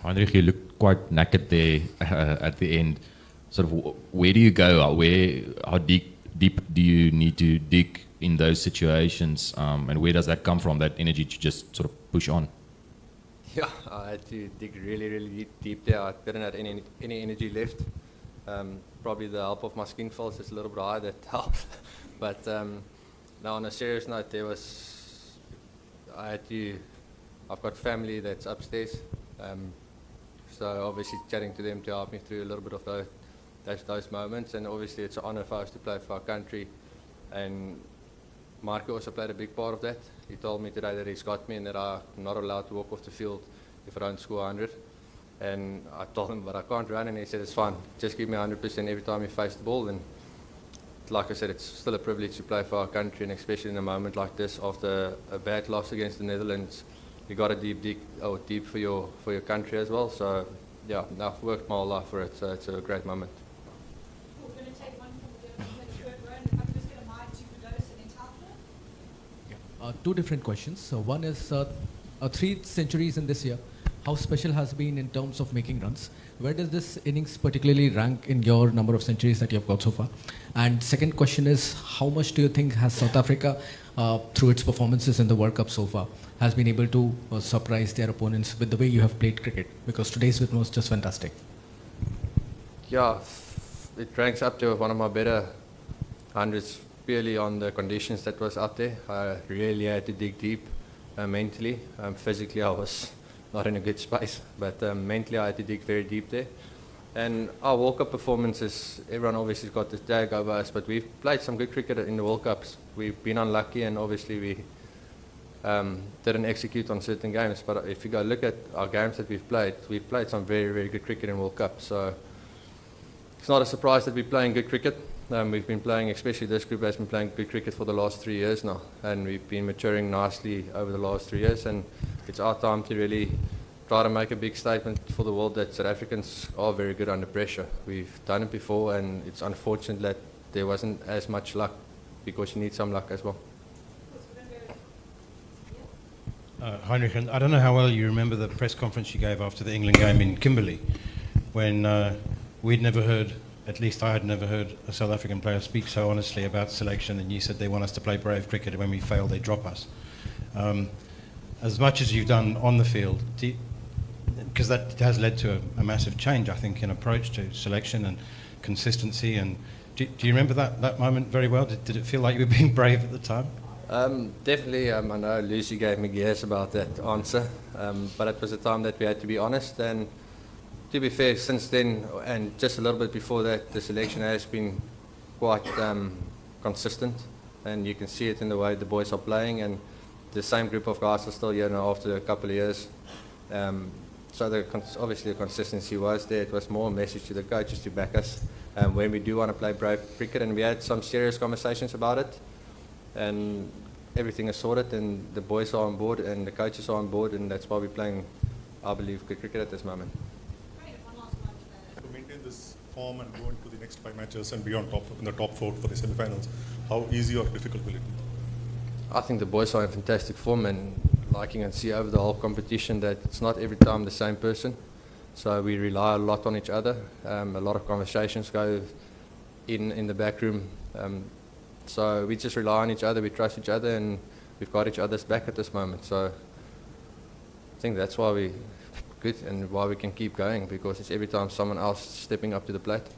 Heinrich, you looked quite naked there at the end. Sort of, where do you go? How deep do you need to dig in those situations? And where does that come from, that energy to just sort of push on? Yeah, I had to dig really, really deep there. I didn't have any energy left. Probably the help of my skin folds is a little bit high, that helped. But now on a serious note, I've got family that's upstairs. So obviously chatting to them to help me through a little bit of those moments. And obviously it's an honor for us to play for our country. And Marco also played a big part of that. He told me today that he's got me and that I'm not allowed to walk off the field if I don't score 100. And I told him, but I can't run, and he said, it's fine. Just give me 100% every time you face the ball. And like I said, it's still a privilege to play for our country, and especially in a moment like this, after a bad loss against the Netherlands, you got to deep for your country as well. So yeah, I've worked my whole life for it, so it's a great moment. We're going to take one from the third row, and if I could just get a mic to Firdous and then Talpa. Two different questions. So one is 3 centuries in this year. How special has been in terms of making runs? Where does this innings particularly rank in your number of centuries that you have got so far? And second question is, how much do you think has South Africa, through its performances in the World Cup so far, has been able to surprise their opponents with the way you have played cricket? Because today's win was just fantastic. Yeah, it ranks up to one of my better hundreds, purely on the conditions that was out there. I really had to dig deep mentally. Physically, I was not in a good space, but mentally I had to dig very deep there. And our World Cup performances, everyone obviously got this tag over us, but we've played some good cricket in the World Cups. We've been unlucky, and obviously we didn't execute on certain games. But if you go look at our games that we've played some very, very good cricket in World Cup. So it's not a surprise that we're playing good cricket. We've been playing, especially this group has been playing good cricket for the last 3 years now, and we've been maturing nicely over the last 3 years, and it's our time to really try to make a big statement for the world that South Africans are very good under pressure. We've done it before, and it's unfortunate that there wasn't as much luck, because you need some luck as well. Heinrich, I don't know how well you remember the press conference you gave after the England game in Kimberley, when we'd never heard, at least I had never heard, a South African player speak so honestly about selection, and you said they want us to play brave cricket, and when we fail they drop us. As much as you've done on the field, because that has led to a massive change, I think, in approach to selection and consistency. And do you remember that moment very well? Did it feel like you were being brave at the time? Definitely. I know Lucy gave me gears about that answer, but it was a time that we had to be honest. And to be fair, since then, and just a little bit before that, the selection has been quite consistent, and you can see it in the way the boys are playing, and the same group of guys are still here now after a couple of years. So obviously the consistency was there. It was more a message to the coaches to back us when we do want to play brave cricket, and we had some serious conversations about it, and everything is sorted, and the boys are on board and the coaches are on board, and that's why we're playing, I believe, good cricket at this moment. To maintain this form and go into the next 5 matches and be on top in the top 4 for the semi-finals, how easy or difficult will it be? I think the boys are in fantastic form, and like you can see over the whole competition that it's not every time the same person. So we rely a lot on each other. A lot of conversations go in the back room. So we just rely on each other, we trust each other, and we've got each other's back at this moment. So I think that's why we're good and why we can keep going, because it's every time someone else stepping up to the plate.